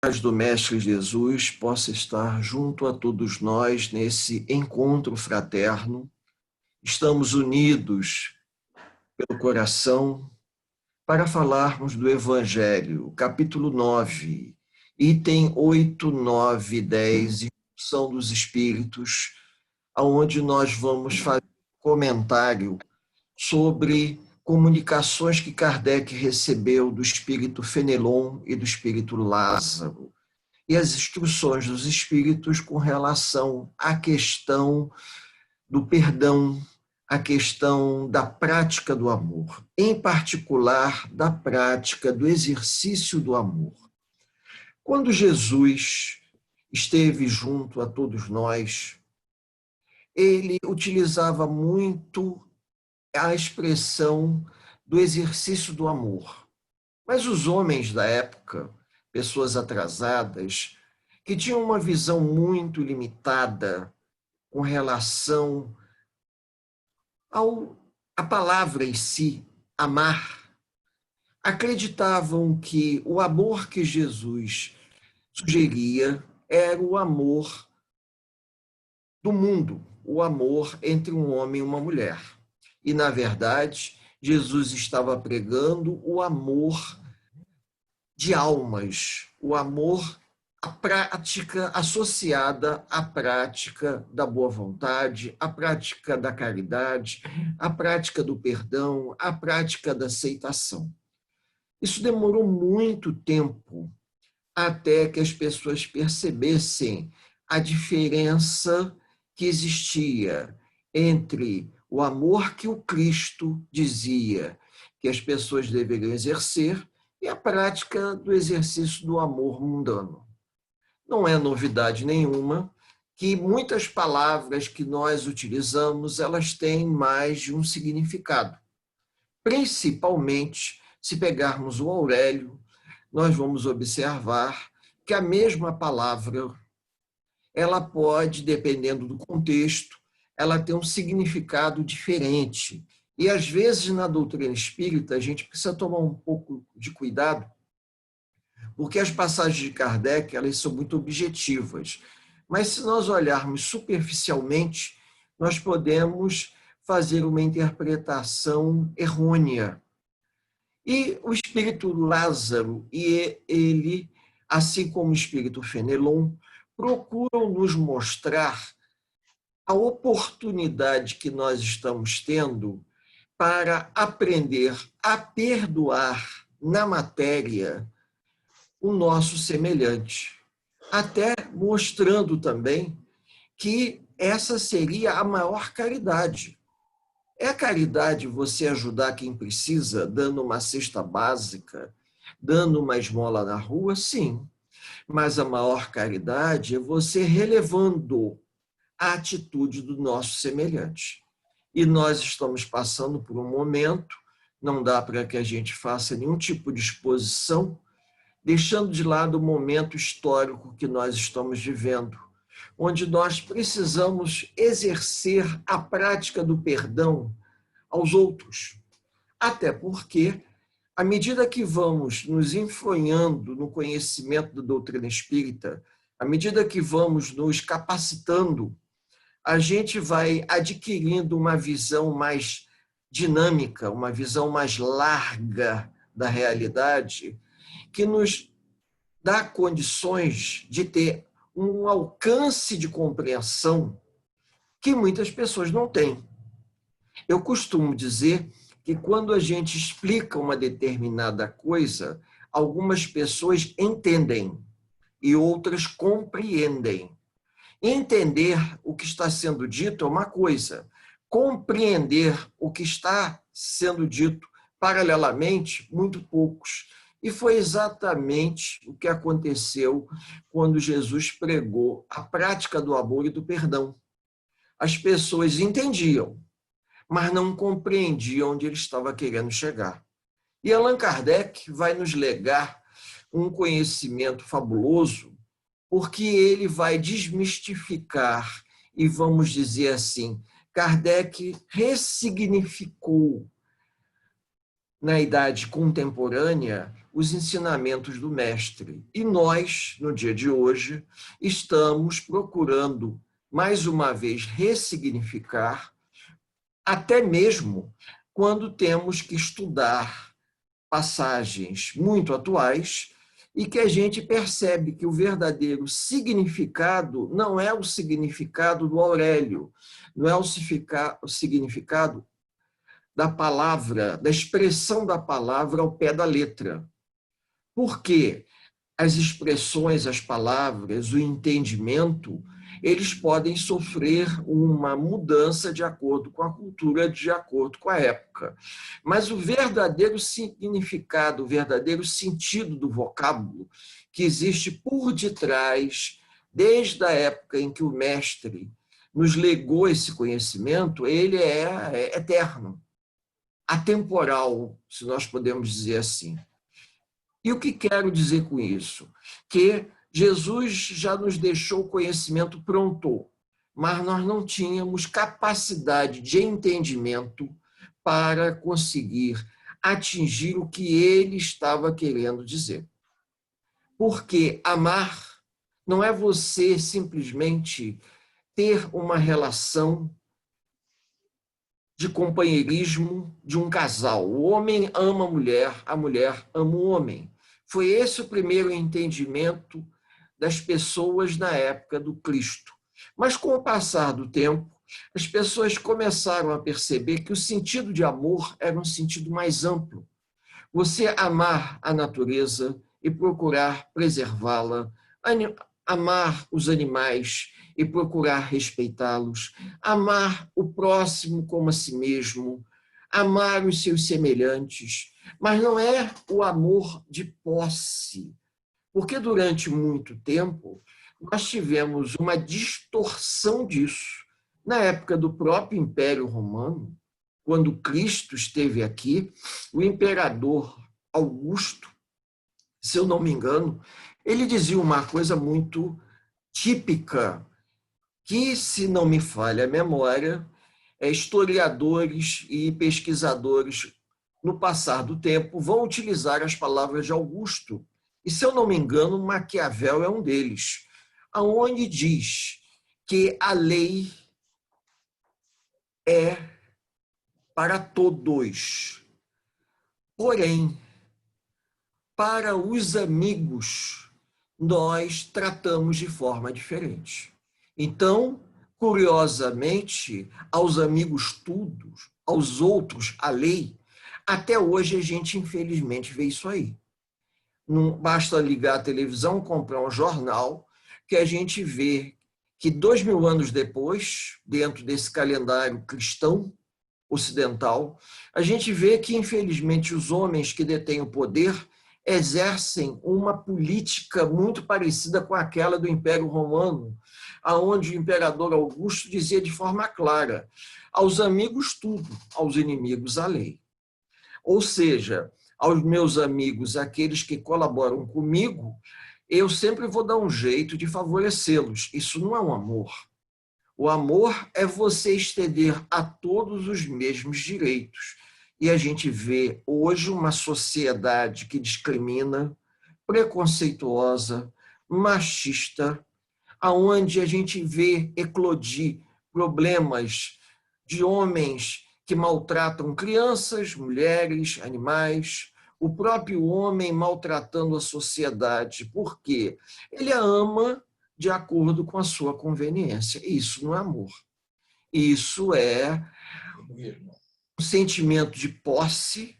Paz do Mestre Jesus possa estar junto a todos nós nesse encontro fraterno. Estamos unidos pelo coração para falarmos do Evangelho, capítulo 9, item 8, 9 e 10, Instrução dos Espíritos, onde nós vamos fazer um comentário sobre comunicações que Kardec recebeu do Espírito Fenelon e do Espírito Lázaro, e as instruções dos Espíritos com relação à questão do perdão, à questão da prática do amor, em particular da prática do exercício do amor. Quando Jesus esteve junto a todos nós, ele utilizava muito a expressão do exercício do amor. Mas os homens da época, pessoas atrasadas, que tinham uma visão muito limitada com relação à palavra em si, amar, acreditavam que o amor que Jesus sugeria era o amor do mundo, o amor entre um homem e uma mulher. E, na verdade, Jesus estava pregando o amor de almas, o amor, a prática associada à prática da boa vontade, à prática da caridade, à prática do perdão, à prática da aceitação. Isso demorou muito tempo até que as pessoas percebessem a diferença que existia entre o amor que o Cristo dizia que as pessoas deveriam exercer e a prática do exercício do amor mundano. Não é novidade nenhuma que muitas palavras que nós utilizamos, elas têm mais de um significado. Principalmente, se pegarmos o Aurélio, nós vamos observar que a mesma palavra, ela pode, dependendo do contexto, ela tem um significado diferente. E, às vezes, na doutrina espírita, a gente precisa tomar um pouco de cuidado, porque as passagens de Kardec, elas são muito objetivas. Mas, se nós olharmos superficialmente, nós podemos fazer uma interpretação errônea. E o espírito Lázaro e ele, assim como o espírito Fenelon, procuram nos mostrar a oportunidade que nós estamos tendo para aprender a perdoar na matéria o nosso semelhante, até mostrando também que essa seria a maior caridade. É caridade você ajudar quem precisa, dando uma cesta básica, dando uma esmola na rua? Sim, mas a maior caridade é você relevando a atitude do nosso semelhante. E nós estamos passando por um momento, não dá para que a gente faça nenhum tipo de exposição, deixando de lado o momento histórico que nós estamos vivendo, onde nós precisamos exercer a prática do perdão aos outros. Até porque, à medida que vamos nos enfronhando no conhecimento da doutrina espírita, à medida que vamos nos capacitando, a gente vai adquirindo uma visão mais dinâmica, uma visão mais larga da realidade, que nos dá condições de ter um alcance de compreensão que muitas pessoas não têm. Eu costumo dizer que quando a gente explica uma determinada coisa, algumas pessoas entendem e outras compreendem. Entender o que está sendo dito é uma coisa, compreender o que está sendo dito paralelamente, muito poucos. E foi exatamente o que aconteceu quando Jesus pregou a prática do amor e do perdão. As pessoas entendiam, mas não compreendiam onde ele estava querendo chegar. E Allan Kardec vai nos legar um conhecimento fabuloso, porque ele vai desmistificar e, vamos dizer assim, Kardec ressignificou na idade contemporânea os ensinamentos do mestre. E nós, no dia de hoje, estamos procurando, mais uma vez, ressignificar, até mesmo quando temos que estudar passagens muito atuais e que a gente percebe que o verdadeiro significado não é o significado do Aurélio, não é o significado da palavra, da expressão da palavra ao pé da letra. Porque as expressões, as palavras, o entendimento, eles podem sofrer uma mudança de acordo com a cultura, de acordo com a época. Mas o verdadeiro significado, o verdadeiro sentido do vocábulo que existe por detrás, desde a época em que o mestre nos legou esse conhecimento, ele é eterno, atemporal, se nós podemos dizer assim. E o que quero dizer com isso? Que Jesus já nos deixou o conhecimento pronto, mas nós não tínhamos capacidade de entendimento para conseguir atingir o que ele estava querendo dizer. Porque amar não é você simplesmente ter uma relação de companheirismo de um casal. O homem ama a mulher ama o homem. Foi esse o primeiro entendimento das pessoas na época do Cristo. Mas, com o passar do tempo, as pessoas começaram a perceber que o sentido de amor era um sentido mais amplo. Você amar a natureza e procurar preservá-la, amar os animais e procurar respeitá-los, amar o próximo como a si mesmo, amar os seus semelhantes, mas não é o amor de posse, porque durante muito tempo nós tivemos uma distorção disso. Na época do próprio Império Romano, quando Cristo esteve aqui, o imperador Augusto, se eu não me engano, ele dizia uma coisa muito típica, que, se não me falha a memória, historiadores e pesquisadores, no passar do tempo, vão utilizar as palavras de Augusto. E, se eu não me engano, Maquiavel é um deles, aonde diz que a lei é para todos. Porém, para os amigos, nós tratamos de forma diferente. Então, curiosamente, aos amigos tudo, aos outros a lei, até hoje a gente infelizmente vê isso aí. Não basta ligar a televisão, comprar um jornal, que a gente vê que 2000 anos depois, dentro desse calendário cristão ocidental, a gente vê que, infelizmente, os homens que detêm o poder exercem uma política muito parecida com aquela do Império Romano, aonde o imperador Augusto dizia de forma clara: aos amigos tudo, aos inimigos a lei. Ou seja, aos meus amigos, aqueles que colaboram comigo, eu sempre vou dar um jeito de favorecê-los. Isso não é um amor. O amor é você estender a todos os mesmos direitos. E a gente vê hoje uma sociedade que discrimina, preconceituosa, machista, aonde a gente vê eclodir problemas de homens que maltratam crianças, mulheres, animais, o próprio homem maltratando a sociedade. Por quê? Ele a ama de acordo com a sua conveniência. Isso não é amor. Isso é um sentimento de posse,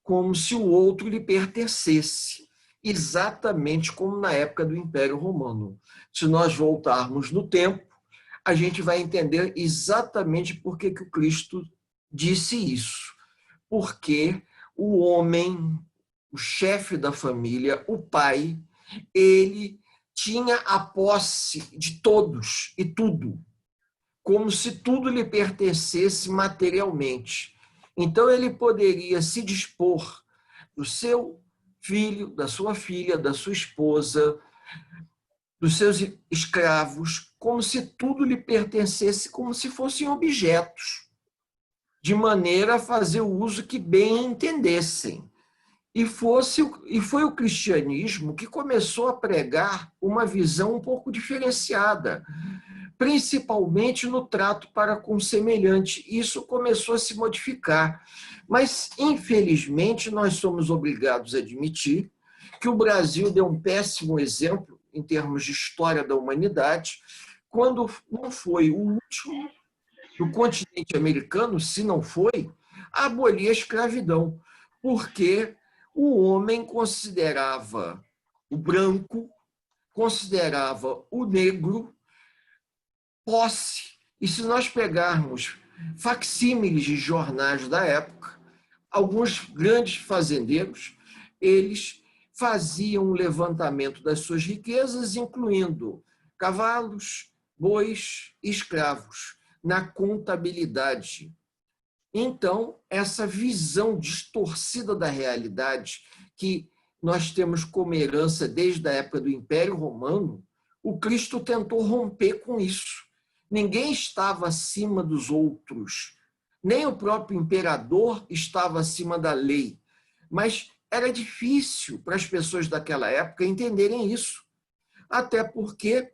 como se o outro lhe pertencesse, exatamente como na época do Império Romano. Se nós voltarmos no tempo, a gente vai entender exatamente por que o Cristo disse isso. Porque o homem, o chefe da família, o pai, ele tinha a posse de todos e tudo, como se tudo lhe pertencesse materialmente. Então, ele poderia se dispor do seu filho, da sua filha, da sua esposa, dos seus escravos, como se tudo lhe pertencesse, como se fossem objetos, de maneira a fazer o uso que bem entendessem. E foi o cristianismo que começou a pregar uma visão um pouco diferenciada, principalmente no trato para com o semelhante. Isso começou a se modificar. Mas, infelizmente, nós somos obrigados a admitir que o Brasil deu um péssimo exemplo em termos de história da humanidade, quando não foi o último do continente americano, se não foi, a abolir a escravidão, porque o homem considerava o branco, considerava o negro posse. E se nós pegarmos facsímiles de jornais da época, alguns grandes fazendeiros, eles faziam um levantamento das suas riquezas, incluindo cavalos, bois e escravos, na contabilidade. Então, essa visão distorcida da realidade que nós temos como herança desde a época do Império Romano, o Cristo tentou romper com isso. Ninguém estava acima dos outros, nem o próprio imperador estava acima da lei, mas era difícil para as pessoas daquela época entenderem isso, até porque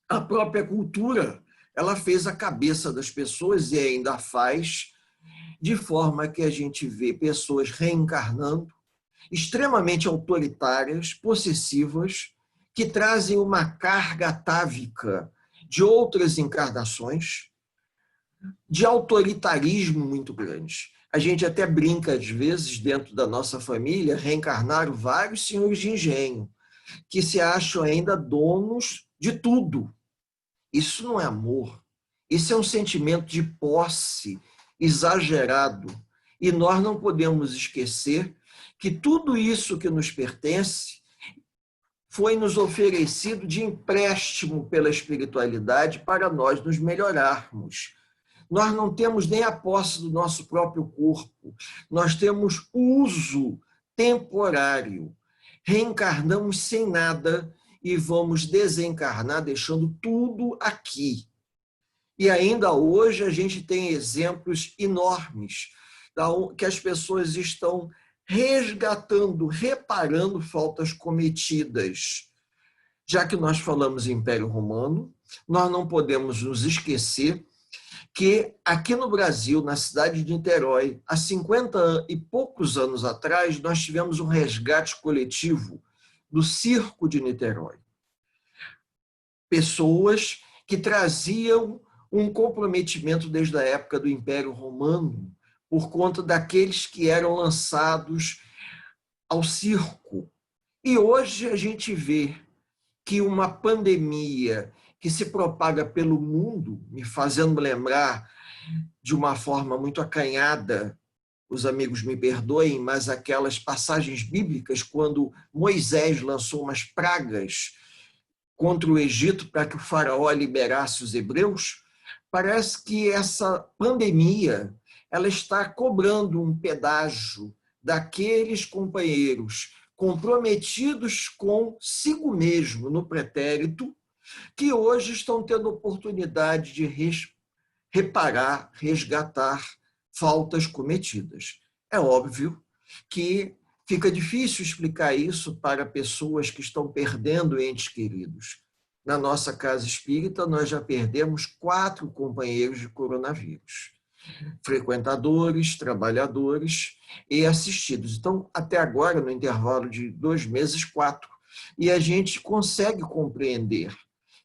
a própria cultura ela fez a cabeça das pessoas e ainda faz, de forma que a gente vê pessoas reencarnando, extremamente autoritárias, possessivas, que trazem uma carga atávica de outras encarnações, de autoritarismo muito grande. A gente até brinca, às vezes, dentro da nossa família, reencarnaram vários senhores de engenho, que se acham ainda donos de tudo. Isso não é amor. Isso é um sentimento de posse exagerado. E nós não podemos esquecer que tudo isso que nos pertence foi nos oferecido de empréstimo pela espiritualidade para nós nos melhorarmos. Nós não temos nem a posse do nosso próprio corpo, nós temos uso temporário. Reencarnamos sem nada e vamos desencarnar deixando tudo aqui. E ainda hoje a gente tem exemplos enormes que as pessoas estão resgatando, reparando faltas cometidas. Já que nós falamos em Império Romano, nós não podemos nos esquecer que aqui no Brasil, na cidade de Niterói, há 50 e poucos anos atrás, nós tivemos um resgate coletivo do circo de Niterói. Pessoas que traziam um comprometimento desde a época do Império Romano, por conta daqueles que eram lançados ao circo. E hoje a gente vê que uma pandemia que se propaga pelo mundo, me fazendo lembrar de uma forma muito acanhada, os amigos me perdoem, mas aquelas passagens bíblicas, quando Moisés lançou umas pragas contra o Egito para que o faraó liberasse os hebreus, parece que essa pandemia ela está cobrando um pedágio daqueles companheiros comprometidos consigo mesmo no pretérito, que hoje estão tendo oportunidade de reparar, resgatar faltas cometidas. É óbvio que fica difícil explicar isso para pessoas que estão perdendo entes queridos. Na nossa casa espírita, nós já perdemos 4 companheiros de coronavírus. Frequentadores, trabalhadores e assistidos. Então, até agora, no intervalo de 2 meses, 4. E a gente consegue compreender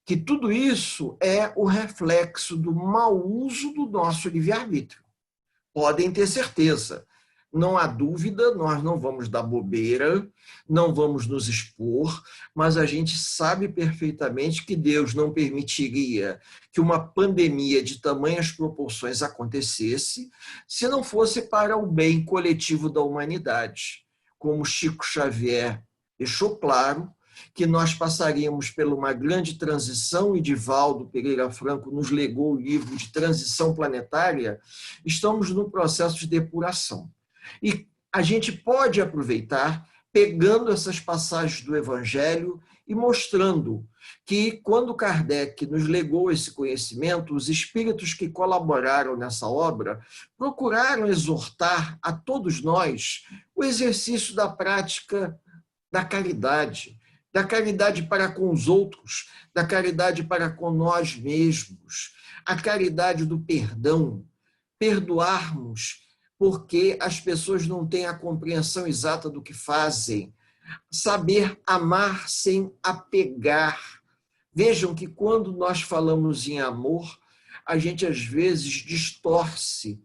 que tudo isso é o reflexo do mau uso do nosso livre-arbítrio. Podem ter certeza. Não há dúvida, nós não vamos dar bobeira, não vamos nos expor, mas a gente sabe perfeitamente que Deus não permitiria que uma pandemia de tamanhas proporções acontecesse se não fosse para o bem coletivo da humanidade. Como Chico Xavier deixou claro, que nós passaríamos por uma grande transição, e Divaldo Pereira Franco nos legou o livro de Transição Planetária, estamos num processo de depuração. E a gente pode aproveitar, pegando essas passagens do Evangelho e mostrando que, quando Kardec nos legou esse conhecimento, os espíritos que colaboraram nessa obra procuraram exortar a todos nós o exercício da prática da caridade para com os outros, da caridade para com nós mesmos, a caridade do perdão, perdoarmos porque as pessoas não têm a compreensão exata do que fazem, saber amar sem apegar. Vejam que quando nós falamos em amor, a gente às vezes distorce.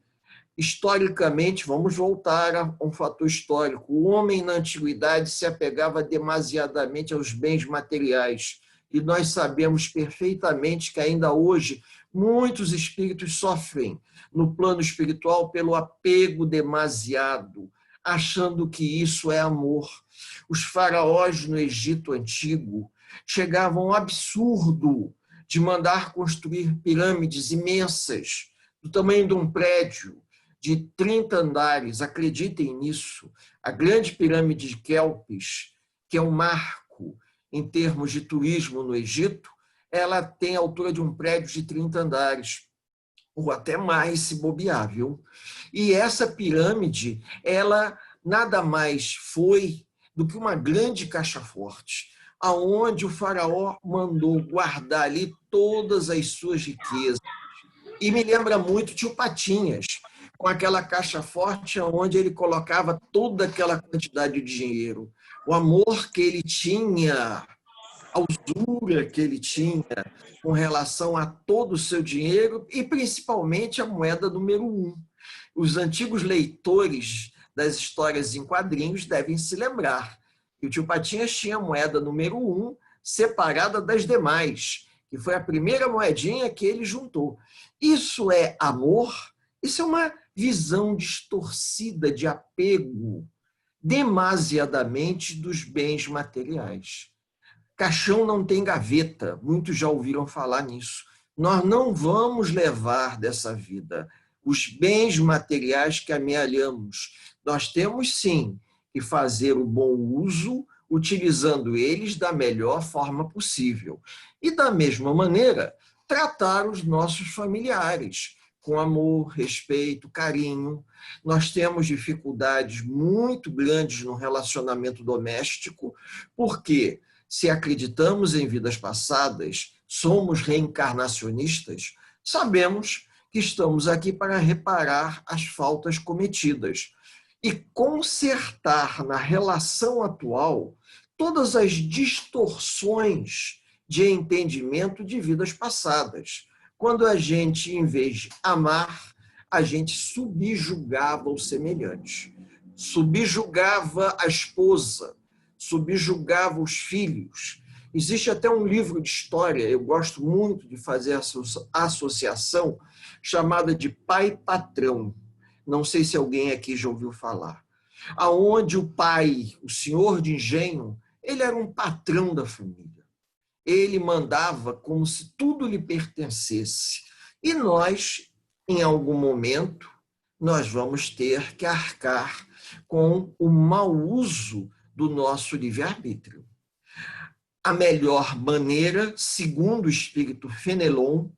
Historicamente, vamos voltar a um fator histórico. O homem na antiguidade se apegava demasiadamente aos bens materiais. E nós sabemos perfeitamente que ainda hoje muitos espíritos sofrem no plano espiritual pelo apego demasiado, achando que isso é amor. Os faraós no Egito Antigo chegavam ao absurdo de mandar construir pirâmides imensas, do tamanho de um prédio, de 30 andares, acreditem nisso. A grande pirâmide de Quéops, que é um marco em termos de turismo no Egito, ela tem a altura de um prédio de 30 andares, ou até mais se bobear, viu? E essa pirâmide, ela nada mais foi do que uma grande caixa forte, aonde o faraó mandou guardar ali todas as suas riquezas. E me lembra muito Tio Patinhas, com aquela caixa forte onde ele colocava toda aquela quantidade de dinheiro. O amor que ele tinha, a usura que ele tinha com relação a todo o seu dinheiro e principalmente a moeda número 1. Os antigos leitores das histórias em quadrinhos devem se lembrar que o Tio Patinhas tinha a moeda número 1 separada das demais, que foi a primeira moedinha que ele juntou. Isso é amor? Isso é uma visão distorcida de apego demasiadamente dos bens materiais. Caixão não tem gaveta, muitos já ouviram falar nisso. Nós não vamos levar dessa vida os bens materiais que amealhamos. Nós temos, sim, que fazer o bom uso, utilizando eles da melhor forma possível. E, da mesma maneira, tratar os nossos familiares com amor, respeito, carinho. Nós temos dificuldades muito grandes no relacionamento doméstico, porque se acreditamos em vidas passadas, somos reencarnacionistas, sabemos que estamos aqui para reparar as faltas cometidas e consertar na relação atual todas as distorções de entendimento de vidas passadas. Quando a gente, em vez de amar, a gente subjugava o semelhante, subjugava a esposa, subjugava os filhos. Existe até um livro de história, eu gosto muito de fazer essa associação, chamada de Pai Patrão. Não sei se alguém aqui já ouviu falar. Aonde o pai, o senhor de engenho, ele era um patrão da família. Ele mandava como se tudo lhe pertencesse. E nós, em algum momento, nós vamos ter que arcar com o mau uso do nosso livre-arbítrio. A melhor maneira, segundo o espírito Fenelon,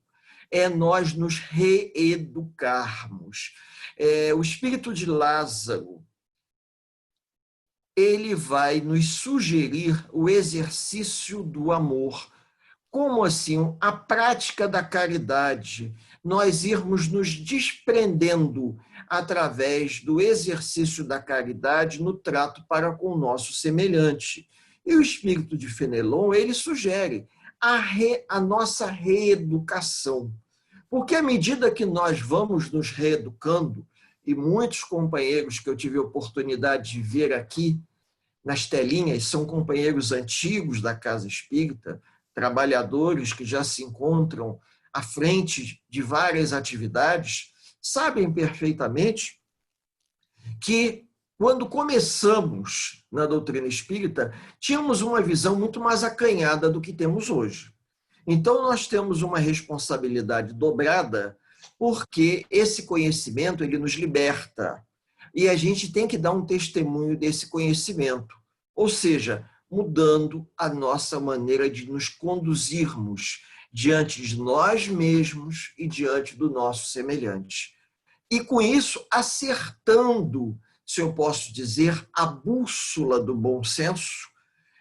é nós nos reeducarmos. O espírito de Lázaro, ele vai nos sugerir o exercício do amor. Como assim? A prática da caridade. Nós irmos nos desprendendo através do exercício da caridade no trato para com o nosso semelhante. E o espírito de Fenelon, ele sugere a nossa reeducação. Porque à medida que nós vamos nos reeducando, e muitos companheiros que eu tive a oportunidade de ver aqui nas telinhas são companheiros antigos da Casa Espírita, trabalhadores que já se encontram à frente de várias atividades, sabem perfeitamente que, quando começamos na doutrina espírita, tínhamos uma visão muito mais acanhada do que temos hoje. Então, nós temos uma responsabilidade dobrada, porque esse conhecimento ele nos liberta. E a gente tem que dar um testemunho desse conhecimento. Ou seja, mudando a nossa maneira de nos conduzirmos diante de nós mesmos e diante do nosso semelhante. E com isso, acertando, se eu posso dizer, a bússola do bom senso,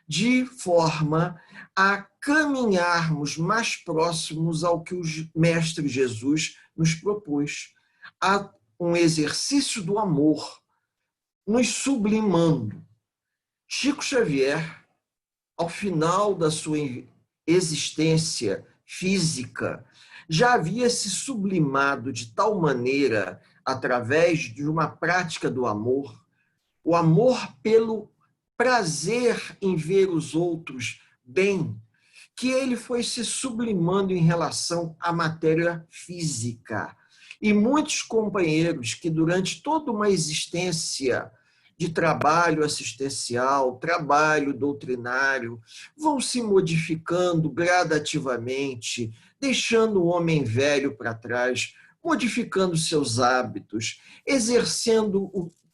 de forma a caminharmos mais próximos ao que o Mestre Jesus nos propôs, a um exercício do amor, nos sublimando. Chico Xavier, ao final da sua existência física, já havia se sublimado de tal maneira, através de uma prática do amor, o amor pelo prazer em ver os outros bem, que ele foi se sublimando em relação à matéria física. E muitos companheiros que durante toda uma existência de trabalho assistencial, trabalho doutrinário, vão se modificando gradativamente, deixando o homem velho para trás, modificando seus hábitos, exercendo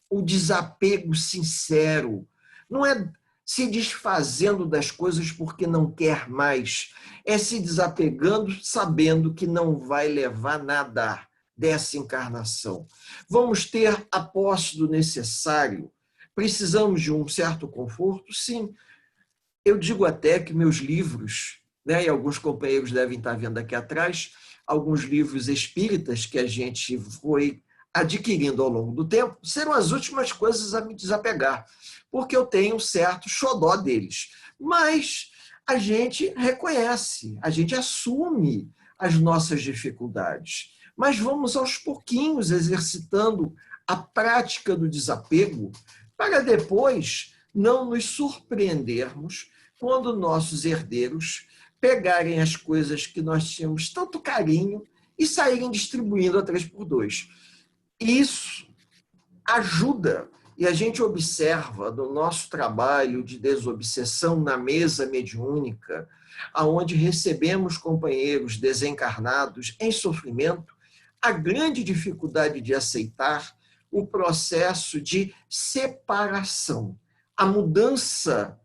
o desapego sincero. Não é se desfazendo das coisas porque não quer mais, é se desapegando sabendo que não vai levar nada dessa encarnação. Vamos ter a posse do necessário. Precisamos de um certo conforto? Sim. Eu digo até que meus livros, né, e alguns companheiros devem estar vendo aqui atrás, alguns livros espíritas que a gente foi adquirindo ao longo do tempo, serão as últimas coisas a me desapegar, porque eu tenho um certo xodó deles. Mas a gente reconhece, a gente assume as nossas dificuldades. Mas vamos aos pouquinhos exercitando a prática do desapego para depois não nos surpreendermos quando nossos herdeiros pegarem as coisas que nós tínhamos tanto carinho e saírem distribuindo a 3x2. Isso ajuda, e a gente observa no nosso trabalho de desobsessão na mesa mediúnica, aonde recebemos companheiros desencarnados em sofrimento, a grande dificuldade de aceitar o processo de separação, a mudança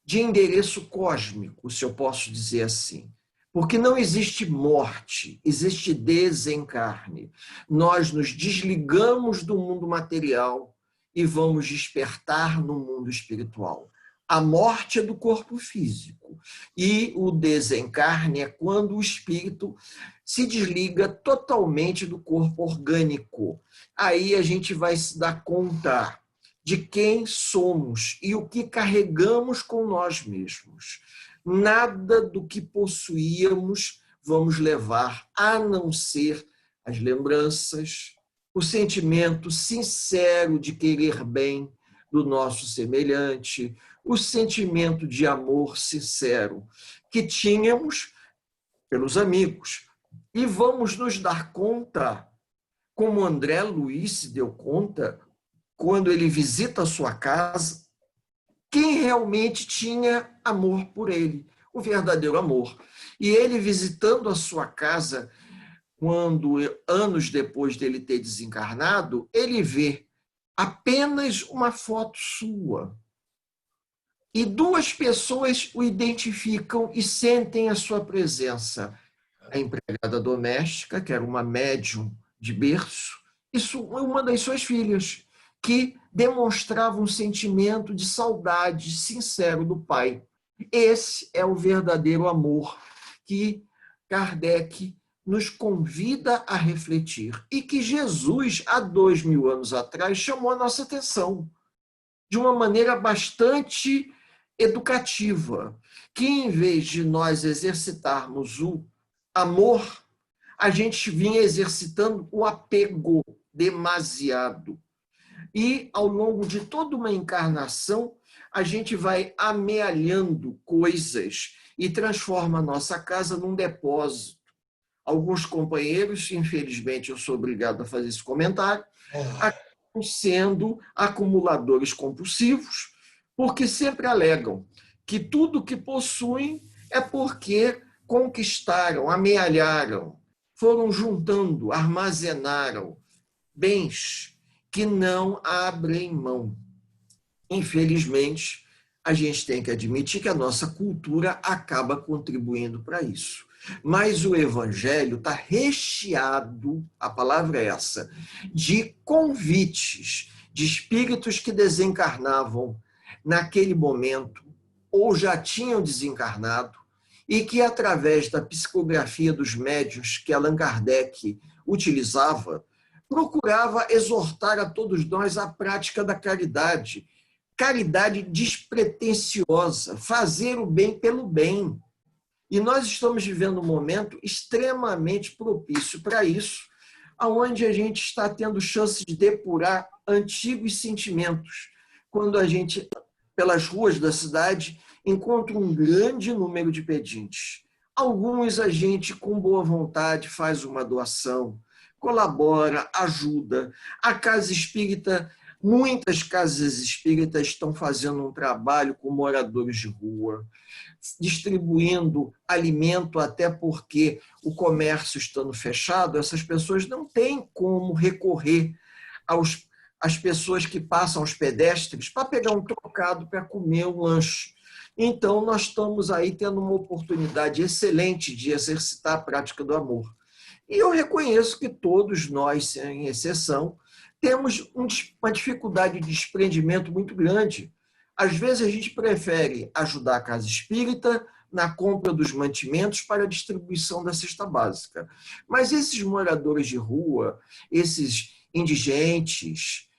de endereço cósmico, se eu posso dizer assim. Porque não existe morte, existe desencarne. Nós nos desligamos do mundo material e vamos despertar no mundo espiritual. A morte é do corpo físico e o desencarne é quando o espírito se desliga totalmente do corpo orgânico. Aí a gente vai se dar conta de quem somos e o que carregamos com nós mesmos. Nada do que possuíamos vamos levar, a não ser as lembranças, o sentimento sincero de querer bem do nosso semelhante, o sentimento de amor sincero que tínhamos pelos amigos. E vamos nos dar conta, como André Luiz se deu conta, quando ele visita a sua casa, quem realmente tinha amor por ele, o verdadeiro amor. E ele visitando a sua casa, quando anos depois dele ter desencarnado, ele vê apenas uma foto sua. E duas pessoas o identificam e sentem a sua presença. A empregada doméstica, que era uma médium de berço, e uma das suas filhas, que demonstrava um sentimento de saudade sincero do pai. Esse é o verdadeiro amor que Kardec nos convida a refletir e que Jesus, há 2000 anos atrás, chamou a nossa atenção de uma maneira bastante educativa, que em vez de nós exercitarmos o amor, a gente vinha exercitando o apego demasiado. E, ao longo de toda uma encarnação, a gente vai amealhando coisas e transforma a nossa casa num depósito. Alguns companheiros, infelizmente eu sou obrigado a fazer esse comentário, acabam sendo acumuladores compulsivos, porque sempre alegam que tudo que possuem é porque conquistaram, amealharam, foram juntando, armazenaram bens que não abrem mão. Infelizmente, A gente tem que admitir que a nossa cultura acaba contribuindo para isso. Mas o evangelho está recheado, a palavra é essa, de convites, de espíritos que desencarnavam naquele momento ou já tinham desencarnado e que, através da psicografia dos médiuns que Allan Kardec utilizava, procurava exortar a todos nós a prática da caridade, caridade despretensiosa, fazer o bem pelo bem. E nós estamos vivendo um momento extremamente propício para isso, onde a gente está tendo chance de depurar antigos sentimentos. Quando a gente, pelas ruas da cidade, encontra um grande número de pedintes. Alguns a gente, com boa vontade, faz uma doação, colabora, ajuda. A casa espírita, muitas casas espíritas estão fazendo um trabalho com moradores de rua, distribuindo alimento, até porque o comércio estando fechado, essas pessoas não têm como recorrer às pessoas que passam, aos pedestres, para pegar um trocado para comer um lanche. Então, nós estamos aí tendo uma oportunidade excelente de exercitar a prática do amor. E eu reconheço que todos nós, sem exceção, temos uma dificuldade de desprendimento muito grande. Às vezes, a gente prefere ajudar a casa espírita na compra dos mantimentos para a distribuição da cesta básica. Mas esses moradores de rua, esses indigentes,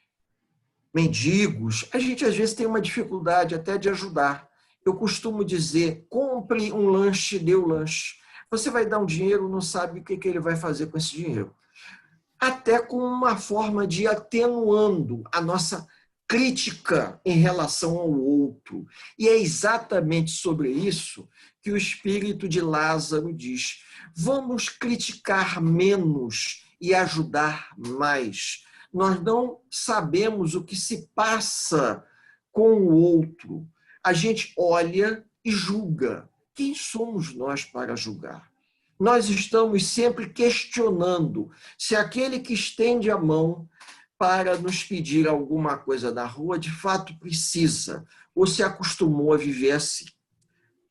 mendigos, a gente às vezes tem uma dificuldade até de ajudar. Eu costumo dizer, compre um lanche, dê o lanche. Você vai dar um dinheiro, não sabe o que ele vai fazer com esse dinheiro. Até com uma forma de ir atenuando a nossa crítica em relação ao outro. E é exatamente sobre isso que o espírito de Lázaro diz: vamos criticar menos e ajudar mais. Nós não sabemos o que se passa com o outro. A gente olha e julga. Quem somos nós para julgar? Nós estamos sempre questionando se aquele que estende a mão para nos pedir alguma coisa da rua de fato precisa ou se acostumou a viver assim.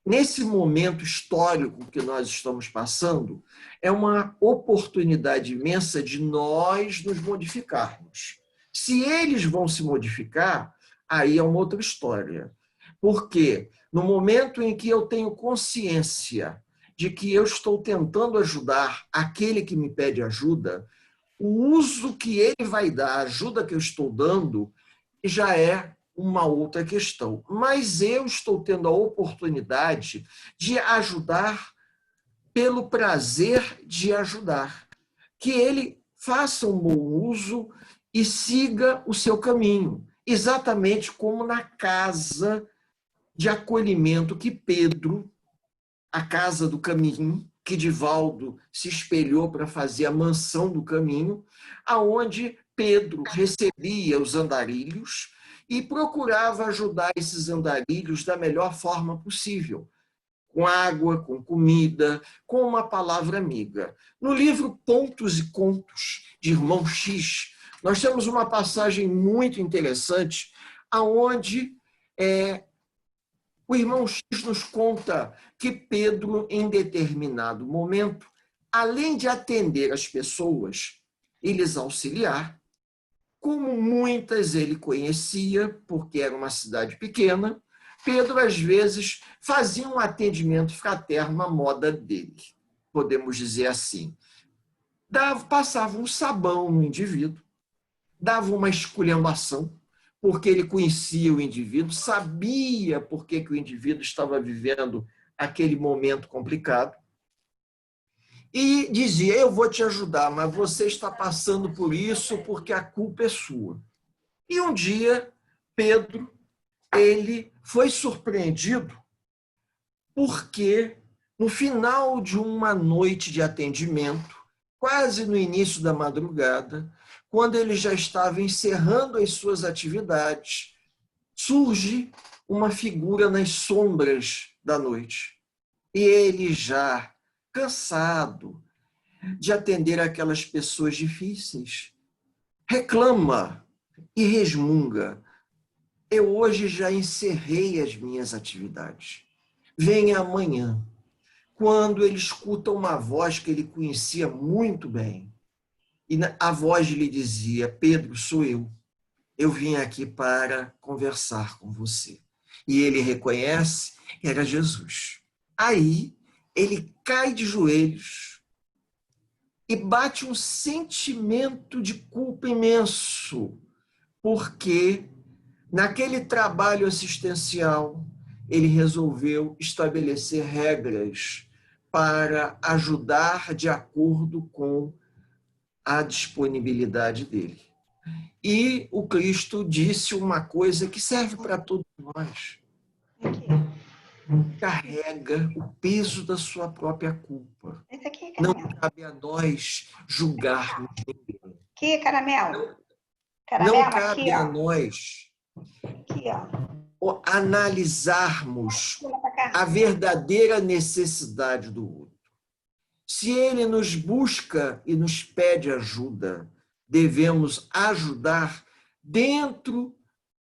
Nesse momento histórico que nós estamos passando, é uma oportunidade imensa de nós nos modificarmos. Se eles vão se modificar, aí é uma outra história. Porque no momento em que eu tenho consciência de que eu estou tentando ajudar aquele que me pede ajuda, o uso que ele vai dar, a ajuda que eu estou dando, já é uma outra questão. Mas eu estou tendo a oportunidade de ajudar pelo prazer de ajudar. Que ele faça um bom uso e siga o seu caminho. Exatamente como na casa de acolhimento que Pedro, a casa do caminho, que Divaldo se espelhou para fazer a mansão do caminho, aonde Pedro recebia os andarilhos e procurava ajudar esses andarilhos da melhor forma possível, com água, com comida, com uma palavra amiga. No livro Pontos e Contos, de Irmão X, nós temos uma passagem muito interessante, aonde o irmão X nos conta que Pedro, em determinado momento, além de atender as pessoas e lhes auxiliar, como muitas ele conhecia, porque era uma cidade pequena, Pedro, às vezes, fazia um atendimento fraterno à moda dele, podemos dizer assim. Passava um sabão no indivíduo, dava uma esculhambação, porque ele conhecia o indivíduo, sabia por que o indivíduo estava vivendo aquele momento complicado, e dizia: eu vou te ajudar, mas você está passando por isso porque a culpa é sua. E um dia, Pedro, ele foi surpreendido porque, no final de uma noite de atendimento, quase no início da madrugada, quando ele já estava encerrando as suas atividades, surge uma figura nas sombras da noite. E ele, já cansado de atender aquelas pessoas difíceis, reclama e resmunga: eu hoje já encerrei as minhas atividades. Venha amanhã. Quando ele escuta uma voz que ele conhecia muito bem, e a voz lhe dizia: Pedro, sou eu. Eu vim aqui para conversar com você. E ele reconhece que era Jesus. Aí ele cai de joelhos e bate um sentimento de culpa imenso, porque naquele trabalho assistencial ele resolveu estabelecer regras para ajudar de acordo com a disponibilidade dele. E o Cristo disse uma coisa que serve para todos nós. Carrega o peso da sua própria culpa. Não cabe a nós julgarmos ninguém. Aqui, caramelo. Não cabe aqui, a nós analisarmos a verdadeira necessidade do outro. Se ele nos busca e nos pede ajuda, devemos ajudar dentro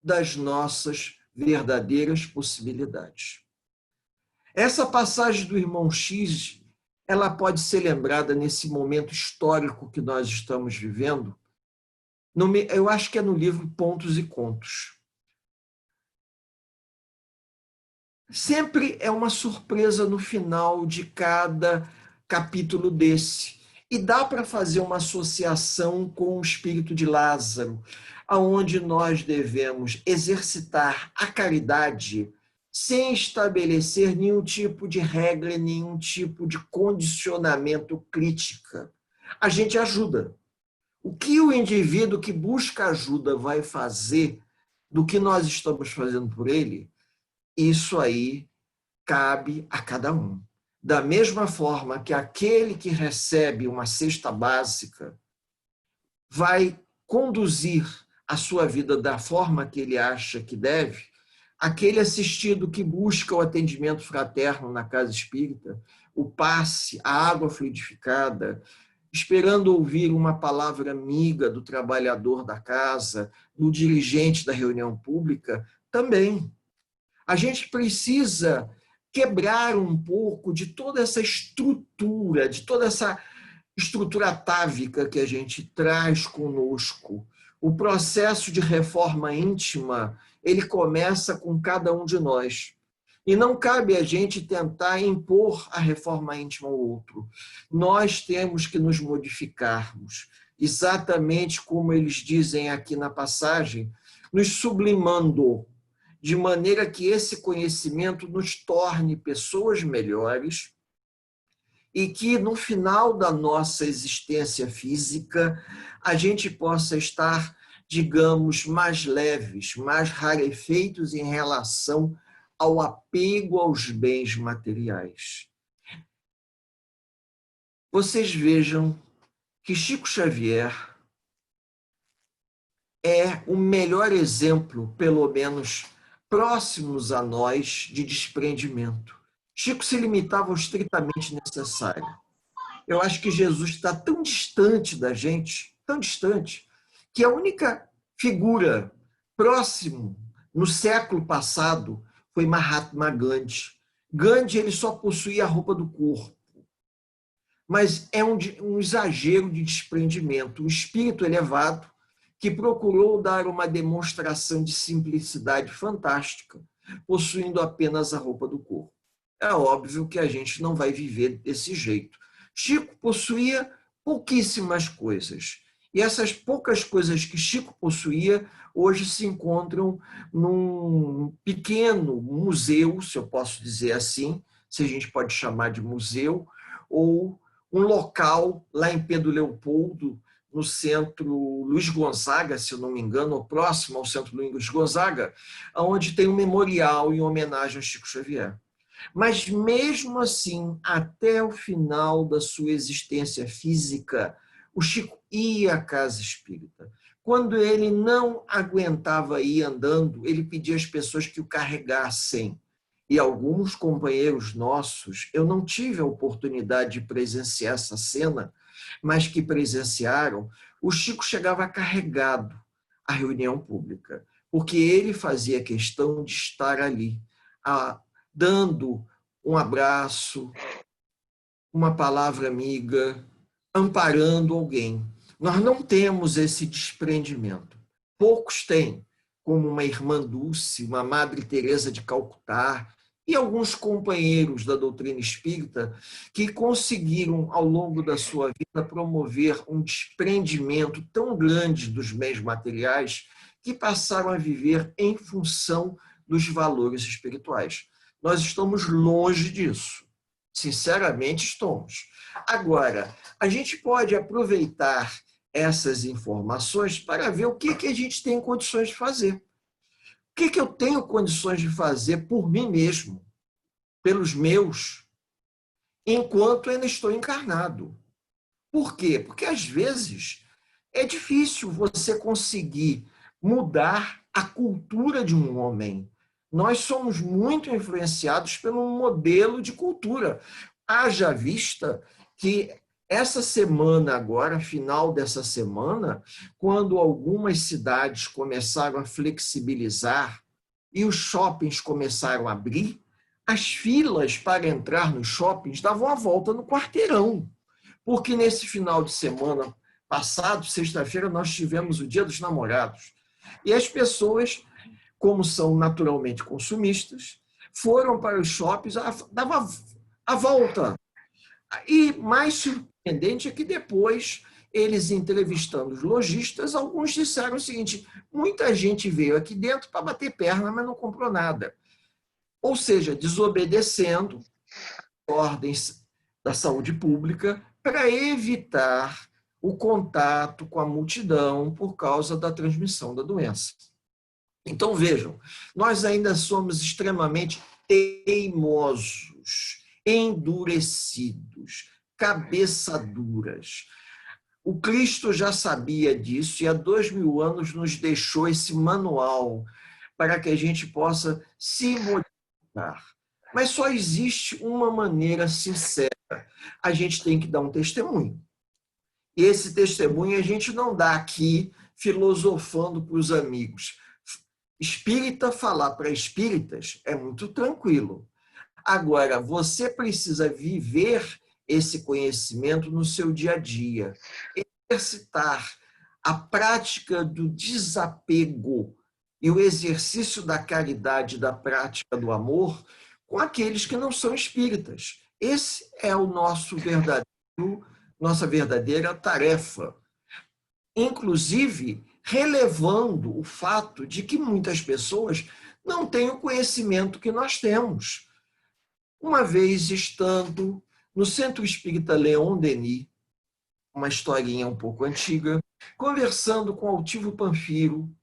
das nossas verdadeiras possibilidades. Essa passagem do irmão X, ela pode ser lembrada nesse momento histórico que nós estamos vivendo. Eu acho que é no livro Pontos e Contos. Sempre é uma surpresa no final de cada capítulo desse. E dá para fazer uma associação com o espírito de Lázaro, aonde nós devemos exercitar a caridade sem estabelecer nenhum tipo de regra, nenhum tipo de condicionamento crítica. A gente ajuda. O que o indivíduo que busca ajuda vai fazer do que nós estamos fazendo por ele, isso aí cabe a cada um. Da mesma forma que aquele que recebe uma cesta básica vai conduzir a sua vida da forma que ele acha que deve, aquele assistido que busca o atendimento fraterno na casa espírita, o passe, a água fluidificada, esperando ouvir uma palavra amiga do trabalhador da casa, do dirigente da reunião pública, também. A gente precisa quebrar um pouco de toda essa estrutura, de toda essa estrutura atávica que a gente traz conosco. O processo de reforma íntima, ele começa com cada um de nós. E não cabe a gente tentar impor a reforma íntima ao outro. Nós temos que nos modificarmos, exatamente como eles dizem aqui na passagem, nos sublimando, de maneira que esse conhecimento nos torne pessoas melhores e que, no final da nossa existência física, a gente possa estar, digamos, mais leves, mais rarefeitos em relação ao apego aos bens materiais. Vocês vejam que Chico Xavier é o melhor exemplo, pelo menos próximos a nós, de desprendimento. Chico se limitava ao estritamente necessário. Eu acho que Jesus está tão distante da gente, tão distante, que a única figura próximo no século passado foi Mahatma Gandhi. Gandhi ele só possuía a roupa do corpo, mas é um exagero de desprendimento, um espírito elevado que procurou dar uma demonstração de simplicidade fantástica, possuindo apenas a roupa do corpo. É óbvio que a gente não vai viver desse jeito. Chico possuía pouquíssimas coisas, e essas poucas coisas que Chico possuía hoje se encontram num pequeno museu, se eu posso dizer assim, se a gente pode chamar de museu, ou um local lá em Pedro Leopoldo, no centro Luiz Gonzaga, se eu não me engano, ou próximo ao centro Luiz Gonzaga, onde tem um memorial em homenagem a Chico Xavier. Mas mesmo assim, até o final da sua existência física, o Chico ia à casa espírita. Quando ele não aguentava ir andando, ele pedia às pessoas que o carregassem. E alguns companheiros nossos, eu não tive a oportunidade de presenciar essa cena, mas que presenciaram, o Chico chegava carregado à reunião pública, porque ele fazia questão de estar ali, dando um abraço, uma palavra amiga, amparando alguém. Nós não temos esse desprendimento. Poucos têm, como uma irmã Dulce, uma Madre Teresa de Calcutá e alguns companheiros da doutrina espírita que conseguiram, ao longo da sua vida, promover um desprendimento tão grande dos bens materiais que passaram a viver em função dos valores espirituais. Nós estamos longe disso. Sinceramente, estamos. Agora, a gente pode aproveitar essas informações para ver o que a gente tem condições de fazer. O que eu tenho condições de fazer por mim mesmo, pelos meus, enquanto ainda estou encarnado. Por quê? Porque, às vezes, é difícil você conseguir mudar a cultura de um homem. Nós somos muito influenciados pelo modelo de cultura. Haja vista que essa semana agora, final dessa semana, quando algumas cidades começaram a flexibilizar e os shoppings começaram a abrir, as filas para entrar nos shoppings davam a volta no quarteirão. Porque nesse final de semana passado, sexta-feira, nós tivemos o Dia dos Namorados. E as pessoas, como são naturalmente consumistas, foram para os shoppings, dava a volta. E mais surpreendente é que depois, eles entrevistando os lojistas, alguns disseram o seguinte: muita gente veio aqui dentro para bater perna, mas não comprou nada. Ou seja, desobedecendo ordens da saúde pública para evitar o contato com a multidão por causa da transmissão da doença. Então, vejam, nós ainda somos extremamente teimosos, endurecidos, cabeçaduras. O Cristo já sabia disso e há 2000 anos nos deixou esse manual para que a gente possa se modificar. Mas só existe uma maneira sincera. A gente tem que dar um testemunho. E esse testemunho a gente não dá aqui filosofando para os amigos. Espírita falar para espíritas é muito tranquilo. Agora, você precisa viver esse conhecimento no seu dia a dia. Exercitar a prática do desapego e o exercício da caridade, da prática do amor com aqueles que não são espíritas. Esse é o nossa verdadeira tarefa. Inclusive, relevando o fato de que muitas pessoas não têm o conhecimento que nós temos. Uma vez estando no Centro Espírita Leon Denis, uma historinha um pouco antiga, conversando com Altivo Panfiro,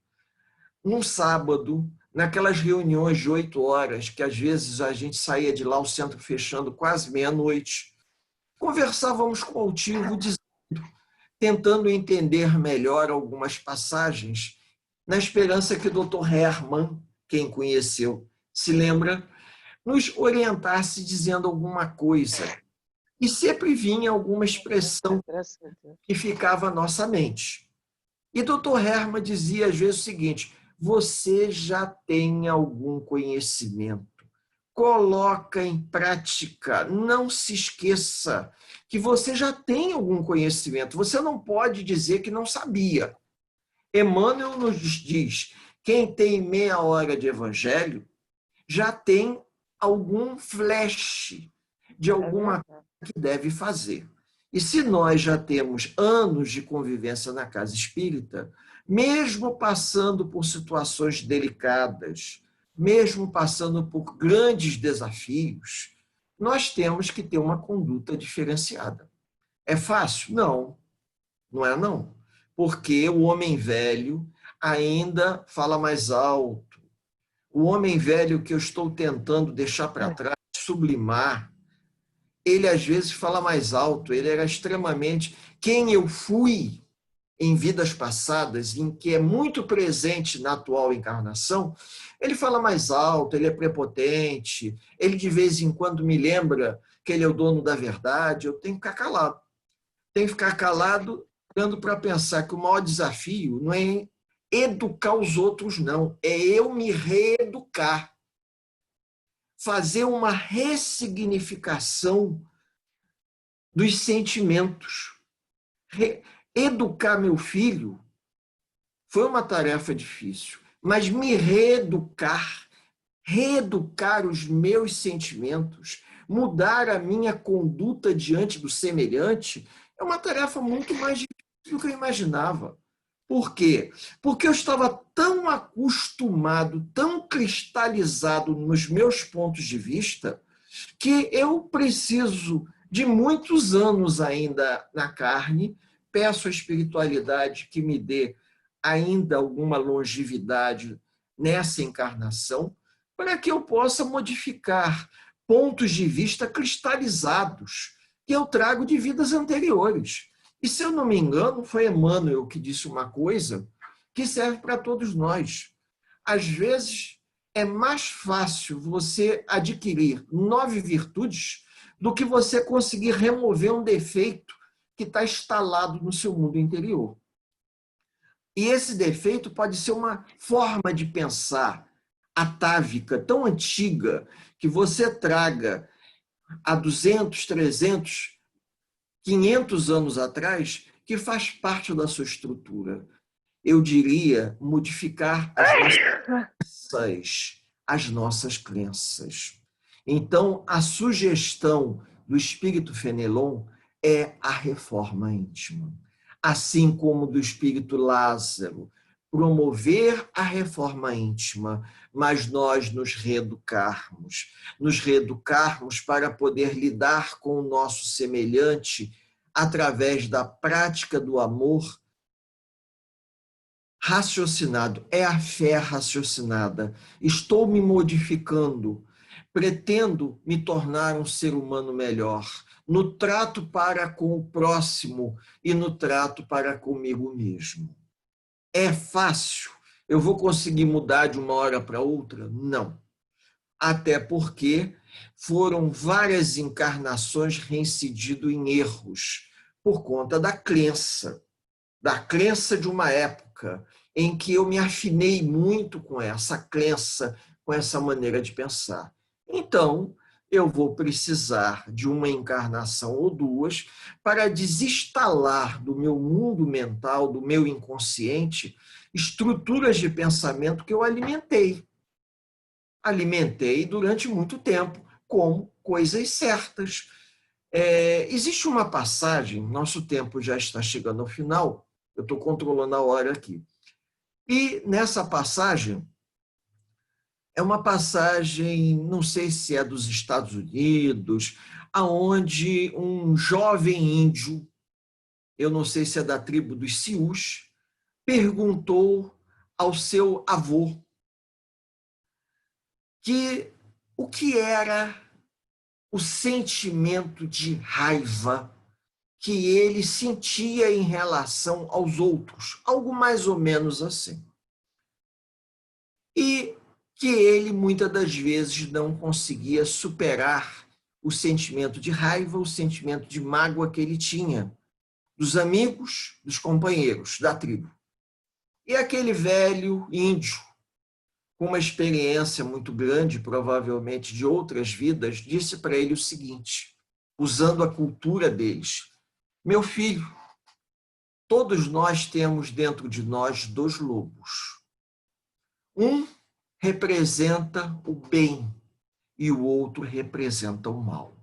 num sábado, naquelas reuniões de 8 horas, que às vezes a gente saía de lá, o centro fechando quase meia-noite, conversávamos com o Altivo, tentando entender melhor algumas passagens, na esperança que o Dr. Hermann, quem conheceu, se lembra, nos orientasse dizendo alguma coisa. E sempre vinha alguma expressão que ficava à nossa mente. E Dr. Hermann dizia às vezes o seguinte: você já tem algum conhecimento, coloca em prática, não se esqueça que você já tem algum conhecimento, você não pode dizer que não sabia. Emmanuel nos diz: quem tem meia hora de evangelho já tem algum flash de alguma coisa que deve fazer. E se nós já temos anos de convivência na casa espírita, mesmo passando por situações delicadas, mesmo passando por grandes desafios, nós temos que ter uma conduta diferenciada. É fácil? Não, não é não. Porque o homem velho ainda fala mais alto. O homem velho que eu estou tentando deixar para trás, sublimar, ele às vezes fala mais alto, ele era extremamente quem eu fui em vidas passadas, em que é muito presente na atual encarnação. Ele fala mais alto, ele é prepotente, ele de vez em quando me lembra que ele é o dono da verdade. Eu tenho que ficar calado. Tenho que ficar calado, dando para pensar que o maior desafio não é Educar os outros, não. É eu me reeducar. Fazer uma ressignificação dos sentimentos. Educar meu filho foi uma tarefa difícil, mas me reeducar os meus sentimentos, mudar a minha conduta diante do semelhante, é uma tarefa muito mais difícil do que eu imaginava. Por quê? Porque eu estava tão acostumado, tão cristalizado nos meus pontos de vista, que eu preciso de muitos anos ainda na carne, peço à espiritualidade que me dê ainda alguma longevidade nessa encarnação, para que eu possa modificar pontos de vista cristalizados que eu trago de vidas anteriores. E, se eu não me engano, foi Emmanuel que disse uma coisa que serve para todos nós. Às vezes, é mais fácil você adquirir 9 virtudes do que você conseguir remover um defeito que está instalado no seu mundo interior. E esse defeito pode ser uma forma de pensar atávica, tão antiga, que você traga há 200, 300, 500 anos atrás, que faz parte da sua estrutura. Eu diria modificar as nossas crenças. Então, a sugestão do espírito Fenelon é a reforma íntima. Assim como do espírito Lázaro, promover a reforma íntima, mas nós nos reeducarmos para poder lidar com o nosso semelhante através da prática do amor raciocinado. É a fé raciocinada. Estou me modificando, pretendo me tornar um ser humano melhor, no trato para com o próximo e no trato para comigo mesmo. É fácil? Eu vou conseguir mudar de uma hora para outra? Não. Até porque foram várias encarnações reincidindo em erros por conta da crença de uma época em que eu me afinei muito com essa crença, com essa maneira de pensar. Então, eu vou precisar de uma encarnação ou duas para desinstalar do meu mundo mental, do meu inconsciente, estruturas de pensamento que eu alimentei. Alimentei durante muito tempo, como coisas certas. Existe uma passagem, nosso tempo já está chegando ao final, eu estou controlando a hora aqui. E nessa passagem, é uma passagem, não sei se é dos Estados Unidos, aonde um jovem índio, eu não sei se é da tribo dos Sius, perguntou ao seu avô o que era o sentimento de raiva que ele sentia em relação aos outros, algo mais ou menos assim. E que ele, muitas das vezes, não conseguia superar o sentimento de raiva, o sentimento de mágoa que ele tinha dos amigos, dos companheiros da tribo. E aquele velho índio, com uma experiência muito grande, provavelmente de outras vidas, disse para ele o seguinte, usando a cultura deles: meu filho, todos nós temos dentro de nós 2 lobos. Um representa o bem e o outro representa o mal.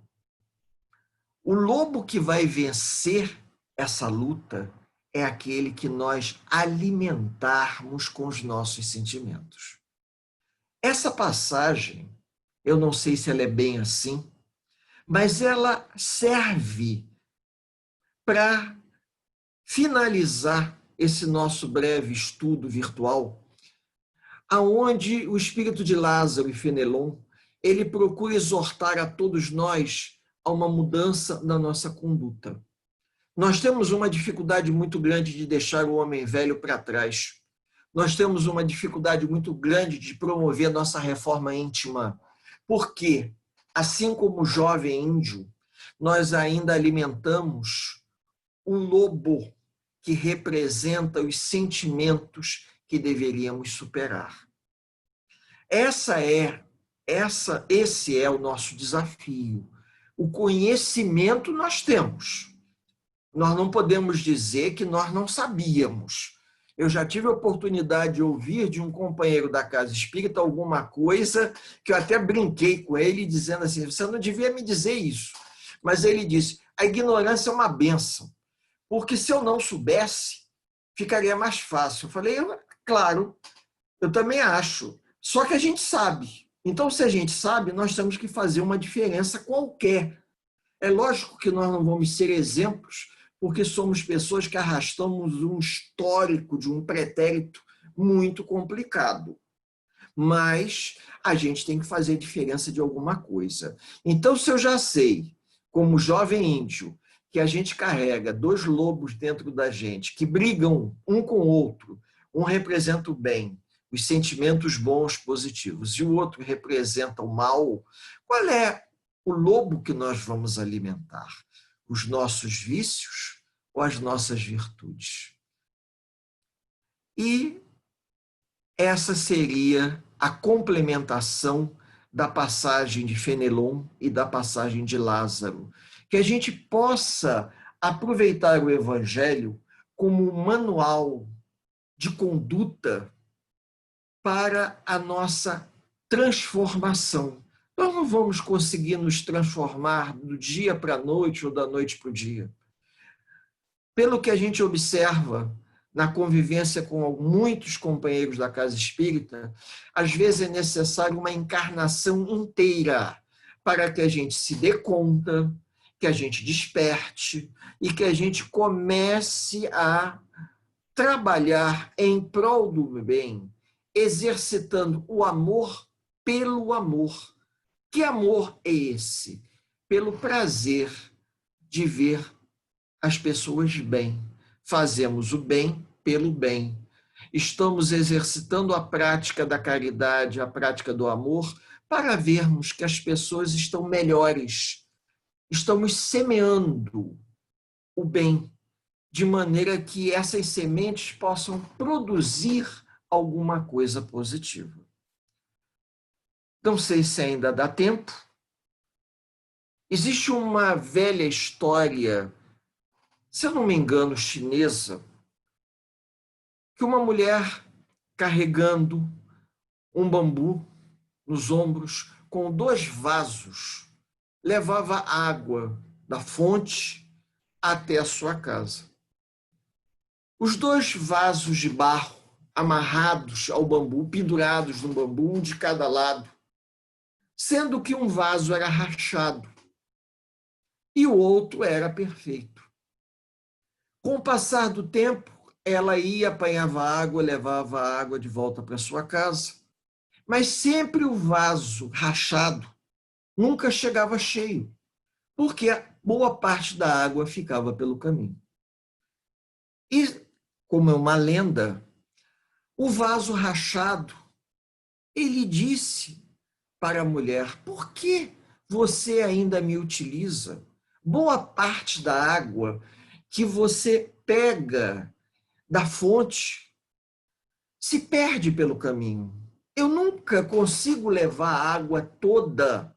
O lobo que vai vencer essa luta é aquele que nós alimentarmos com os nossos sentimentos. Essa passagem, eu não sei se ela é bem assim, mas ela serve para finalizar esse nosso breve estudo virtual, aonde o espírito de Lázaro e Fenelon, ele procura exortar a todos nós a uma mudança na nossa conduta. Nós temos uma dificuldade muito grande de deixar o homem velho para trás. Nós temos uma dificuldade muito grande de promover nossa reforma íntima. Porque, assim como o jovem índio, nós ainda alimentamos um lobo que representa os sentimentos que deveríamos superar. Esse é o nosso desafio. O conhecimento nós temos. Nós não podemos dizer que nós não sabíamos. Eu já tive a oportunidade de ouvir de um companheiro da Casa Espírita alguma coisa que eu até brinquei com ele, dizendo assim, você não devia me dizer isso. Mas ele disse, a ignorância é uma bênção, porque se eu não soubesse, ficaria mais fácil. Eu falei, claro, eu também acho. Só que a gente sabe. Então, se a gente sabe, nós temos que fazer uma diferença qualquer. É lógico que nós não vamos ser exemplos, porque somos pessoas que arrastamos um histórico de um pretérito muito complicado. Mas a gente tem que fazer diferença de alguma coisa. Então, se eu já sei, como jovem índio, que a gente carrega dois lobos dentro da gente, que brigam um com o outro, um representa o bem, os sentimentos bons, positivos, e o outro representa o mal, qual é o lobo que nós vamos alimentar? Os nossos vícios ou as nossas virtudes? E essa seria a complementação da passagem de Fenelon e da passagem de Lázaro. Que a gente possa aproveitar o Evangelho como um manual de conduta para a nossa transformação. Nós não vamos conseguir nos transformar do dia para a noite ou da noite para o dia. Pelo que a gente observa na convivência com muitos companheiros da Casa Espírita, às vezes é necessário uma encarnação inteira para que a gente se dê conta, que a gente desperte e que a gente comece a trabalhar em prol do bem, exercitando o amor pelo amor. Que amor é esse? Pelo prazer de ver as pessoas bem. Fazemos o bem pelo bem. Estamos exercitando a prática da caridade, a prática do amor, para vermos que as pessoas estão melhores. Estamos semeando o bem, de maneira que essas sementes possam produzir alguma coisa positiva. Não sei se ainda dá tempo. Existe uma velha história, se eu não me engano, chinesa, que uma mulher carregando um bambu nos ombros, com 2 vasos, levava água da fonte até a sua casa. Os 2 vasos de barro amarrados ao bambu, pendurados no bambu, um de cada lado, sendo que um vaso era rachado e o outro era perfeito. Com o passar do tempo, ela ia, apanhava água, levava a água de volta para sua casa, mas sempre o vaso rachado nunca chegava cheio, porque boa parte da água ficava pelo caminho. E, como é uma lenda, o vaso rachado, ele disse para a mulher, por que você ainda me utiliza? Boa parte da água que você pega da fonte se perde pelo caminho. Eu nunca consigo levar a água toda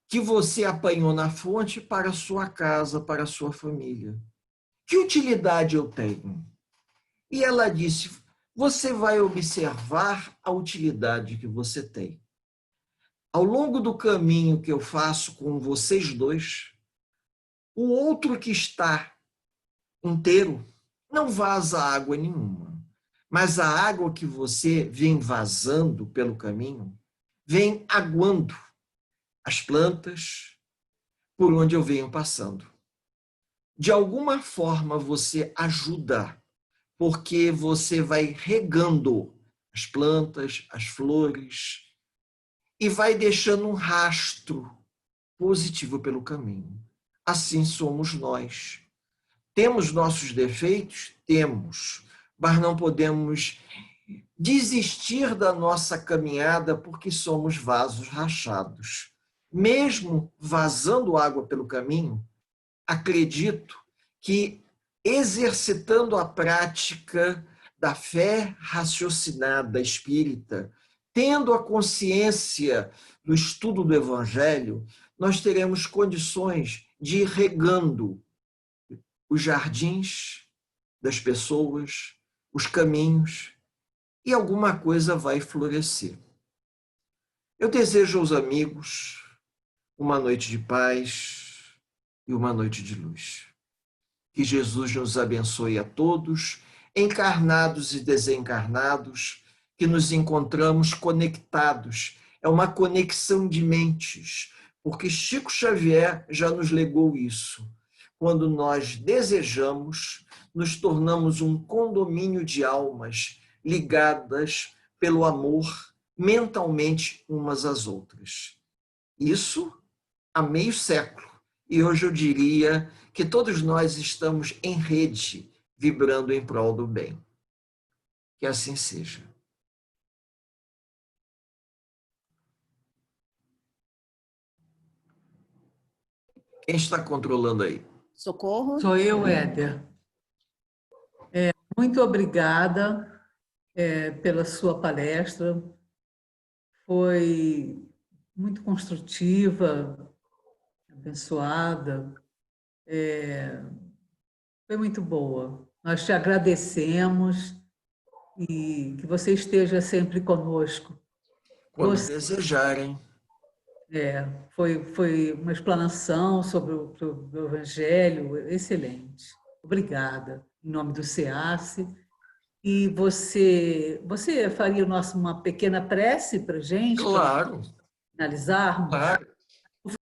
que você apanhou na fonte para a sua casa, para a sua família. Que utilidade eu tenho? E ela disse, você vai observar a utilidade que você tem. Ao longo do caminho que eu faço com vocês dois, o outro que está inteiro não vaza água nenhuma, mas a água que você vem vazando pelo caminho vem aguando as plantas por onde eu venho passando. De alguma forma você ajuda, porque você vai regando as plantas, as flores, e vai deixando um rastro positivo pelo caminho. Assim somos nós. Temos nossos defeitos? Temos, mas não podemos desistir da nossa caminhada porque somos vasos rachados. Mesmo vazando água pelo caminho, acredito que exercitando a prática da fé raciocinada espírita, tendo a consciência do estudo do Evangelho, nós teremos condições de ir regando os jardins das pessoas, os caminhos, e alguma coisa vai florescer. Eu desejo aos amigos uma noite de paz e uma noite de luz. Que Jesus nos abençoe a todos, encarnados e desencarnados, que nos encontramos conectados. É uma conexão de mentes, porque Chico Xavier já nos legou isso. Quando nós desejamos, nos tornamos um condomínio de almas ligadas pelo amor mentalmente umas às outras. Isso há meio século. E hoje eu diria que todos nós estamos em rede, vibrando em prol do bem. Que assim seja. Quem está controlando aí? Socorro. Sou eu, Éder. Muito obrigada pela sua palestra. Foi muito construtiva, abençoada. Foi muito boa. Nós te agradecemos e que você esteja sempre conosco. Quando desejarem. Foi uma explanação sobre o Evangelho excelente. Obrigada, em nome do SEACE. E você faria uma pequena prece para a gente? Claro. Para finalizarmos? Claro.